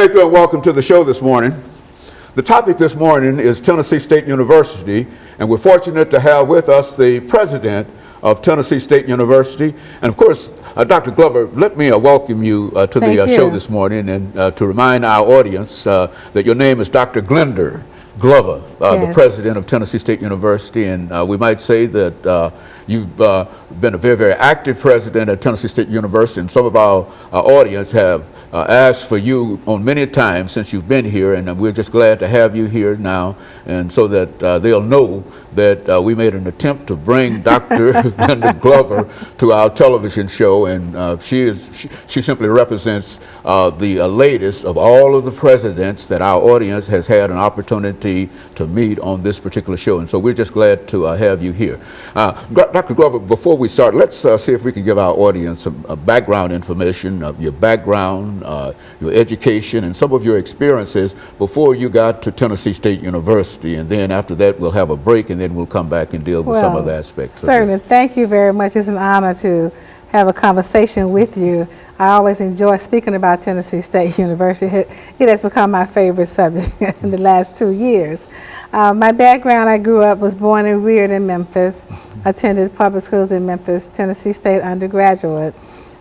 Thank you and welcome to the show this morning. The topic this morning is Tennessee State University, and we're fortunate to have with us the president of Tennessee State University. And of course, Dr. Glover, let me welcome you to the show this morning, and to remind our audience that your name is Dr. Glender Glover, the president of Tennessee State University, and we might say that you've been a very, very active president at Tennessee State University, and some of our audience have asked for you on many times since you've been here, and we're just glad to have you here now, and so that they'll know that we made an attempt to bring Dr. Glenda Glover to our television show, and she simply represents the latest of all of the presidents that our audience has had an opportunity to meet on this particular show, and so we're just glad to have you here. Dr. Glover, before we start, let's see if we can give our audience some background information of your background, your education, and some of your experiences before you got to Tennessee State University, and then after that we'll have a break, and then we'll come back and deal with some other aspects. Certainly. Thank you very much. It's an honor to have a conversation with you. I always enjoy speaking about Tennessee State University. It has become my favorite subject in the last 2 years. My background, I was born and reared in Memphis, attended public schools in Memphis, Tennessee State undergraduate,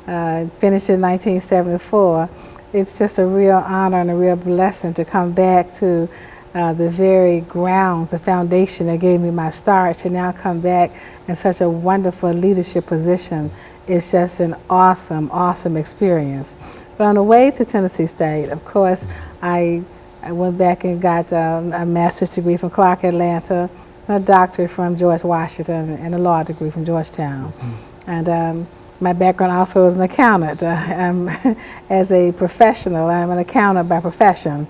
finished in 1974. It's just a real honor and a real blessing to come back to the very grounds, the foundation that gave me my start, to now come back in such a wonderful leadership position. It's just an awesome, awesome experience. But on the way to Tennessee State, of course, I went back and got a master's degree from Clark Atlanta, a doctorate from George Washington, and a law degree from Georgetown. And my background also is an accountant. As a professional, I'm an accountant by profession,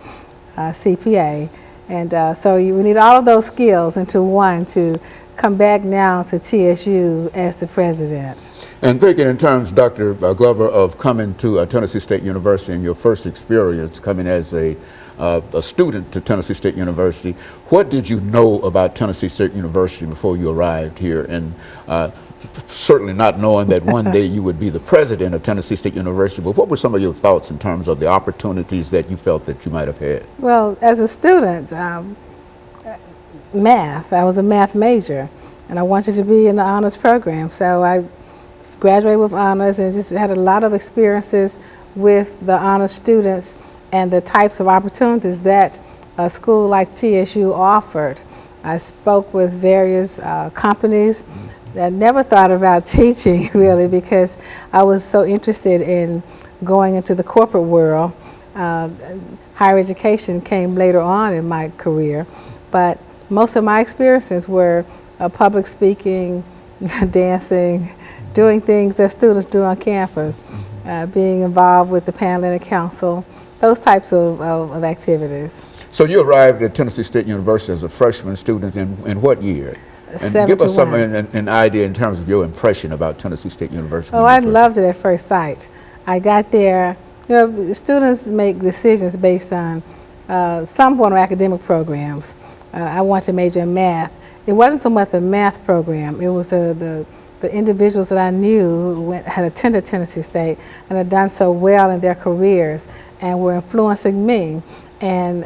CPA. And so we need all of those skills into one to come back now to TSU as the president. And thinking in terms, Dr. Glover, of coming to Tennessee State University and your first experience coming as a student to Tennessee State University, what did you know about Tennessee State University before you arrived here? And certainly not knowing that one day you would be the president of Tennessee State University, but what were some of your thoughts in terms of the opportunities that you felt that you might have had? Well, as a student, math, I was a math major, and I wanted to be in the honors program, so I graduated with honors and just had a lot of experiences with the honors students and the types of opportunities that a school like TSU offered. I spoke with various companies. I never thought about teaching really, because I was so interested in going into the corporate world. Higher education came later on in my career, but most of my experiences were public speaking, dancing, doing things that students do on campus, being involved with the Pan-Atlantic Council, those types of activities. So you arrived at Tennessee State University as a freshman student in what year? And give us an idea in terms of your impression about Tennessee State University. Oh, I loved it at first sight. I got there, you know, students make decisions based on some form of academic programs. I wanted to major in math. It wasn't so much the math program, it was the individuals that I knew who had attended Tennessee State and had done so well in their careers and were influencing me. And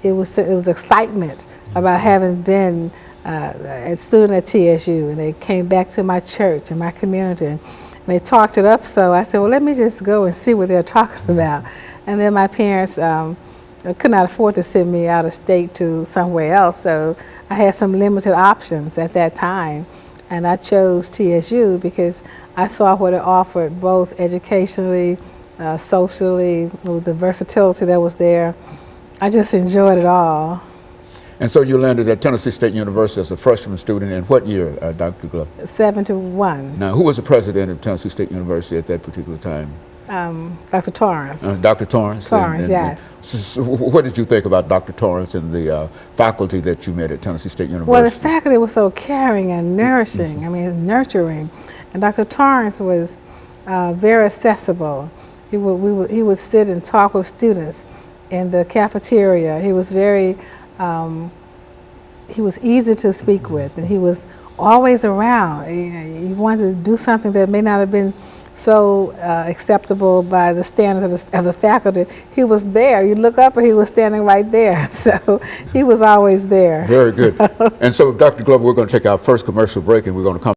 it was excitement about having been a student at TSU, and they came back to my church and my community, and they talked it up. So I said, well, let me just go and see what they're talking about. And then my parents could not afford to send me out of state to somewhere else, so I had some limited options at that time, and I chose TSU because I saw what it offered, both educationally, socially, with the versatility that was there. I just enjoyed it all. And so you landed at Tennessee State University as a freshman student in what year, Dr. Glover? 71. Now, who was the president of Tennessee State University at that particular time? Dr. Torrance. Dr. Torrance? Torrance, yes. So what did you think about Dr. Torrance and the faculty that you met at Tennessee State University? Well, the faculty was so caring and nourishing, I mean, nurturing. And Dr. Torrance was very accessible. He would sit and talk with students in the cafeteria. He was very, he was easy to speak with, and he was always around. You wanted to do something that may not have been so acceptable by the standards of the faculty. He was there. You look up and he was standing right there. So he was always there. Very good. And so, Dr. Glover, we're going to take our first commercial break, and we're going to come